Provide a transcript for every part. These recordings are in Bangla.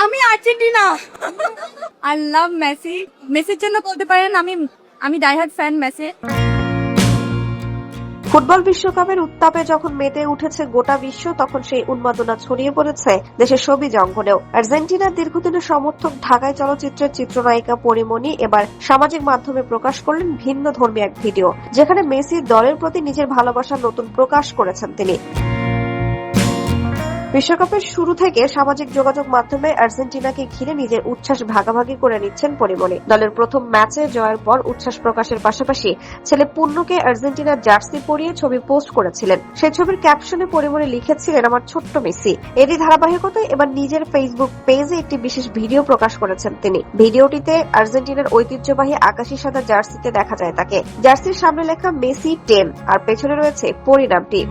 আমি আর্জেন্টিনা। I love Messi. মেসির জন্য বলতে পারেন আমি ডাইহার্ড ফ্যান মেসি। ফুটবল বিশ্বকাপের উত্তাপে যখন মেতে উঠেছে গোটা বিশ্ব, তখন সেই উন্মাদনা ছড়িয়ে পড়েছে দেশের সবিজ অঙ্গনেও। আর্জেন্টিনার দীর্ঘদিনের সমর্থক ঢাকাই চলচ্চিত্রের চিত্রনায়িকা পরিমণি এবার সামাজিক মাধ্যমে প্রকাশ করলেন ভিন্ন ধর্মী এক ভিডিও, যেখানে মেসির দলের প্রতি নিজের ভালোবাসার নতুন প্রকাশ করেছেন তিনি। বিশ্বকাপের শুরু থেকে সামাজিক যোগাযোগ মাধ্যমে আর্জেন্টিনাকে ঘিরে নিজের উচ্ছ্বাস ভাগাভাগি করে নিচ্ছেন পরিমণি। দলের প্রথম ম্যাচে জয়ের পর উচ্ছ্বাস প্রকাশের পাশাপাশি ছেলে পুণ্যকে আর্জেন্টিনার জার্সি পরিয়ে ছবি পোস্ট করেছিলেন। সেই ছবির ক্যাপশনে পরিমণি লিখেছিলেন, আমার ছোট্ট মেসি। এরই ধারাবাহিকতায় এবার নিজের ফেসবুক পেজে একটি বিশেষ ভিডিও প্রকাশ করেছেন তিনি। ভিডিওটিতে আর্জেন্টিনার ঐতিহ্যবাহী আকাশি সাদা জার্সিতে দেখা যায় তাকে। জার্সির সামনে লেখা মেসি 10 আর পেছনে রয়েছে পরিণামটি।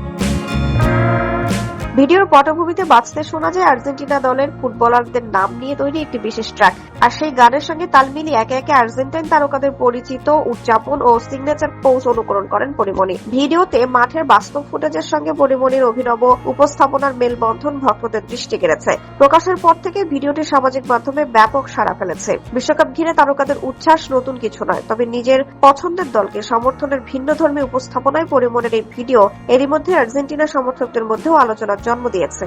ভিডিওর পটভূমিতে বাজতে শোনা যায় আর্জেন্টিনা দলের ফুটবলারদের নাম নিয়ে তৈরি একটি বিশেষ ট্র্যাক, আর সেই গানের সঙ্গে তাল মিলিয়ে একে একে আর্জেন্টাইন তারকাদের পরিচিত উদযাপন ও সিগনেচার পোজ অনুকরণ করেন পরিমণি। ভিডিওতে মাঠের বাস্তব ফুটেজের সঙ্গে পরিমণির অভিনব উপস্থাপনার মেলবন্ধন ভক্তদের দৃষ্টি কেড়েছে। প্রকাশের পর থেকে ভিডিওটি সামাজিক মাধ্যমে ব্যাপক সাড়া ফেলেছে। বিশ্বকাপ ঘিরে তারকাদের উচ্ছ্বাস নতুন কিছু নয়, তবে নিজের পছন্দের দলকে সমর্থনের ভিন্নধর্মী উপস্থাপনায় পরিমণির এই ভিডিও এরই মধ্যে আর্জেন্টিনা সমর্থকদের মধ্যেও আলোচনার জন্ম দিয়েছে।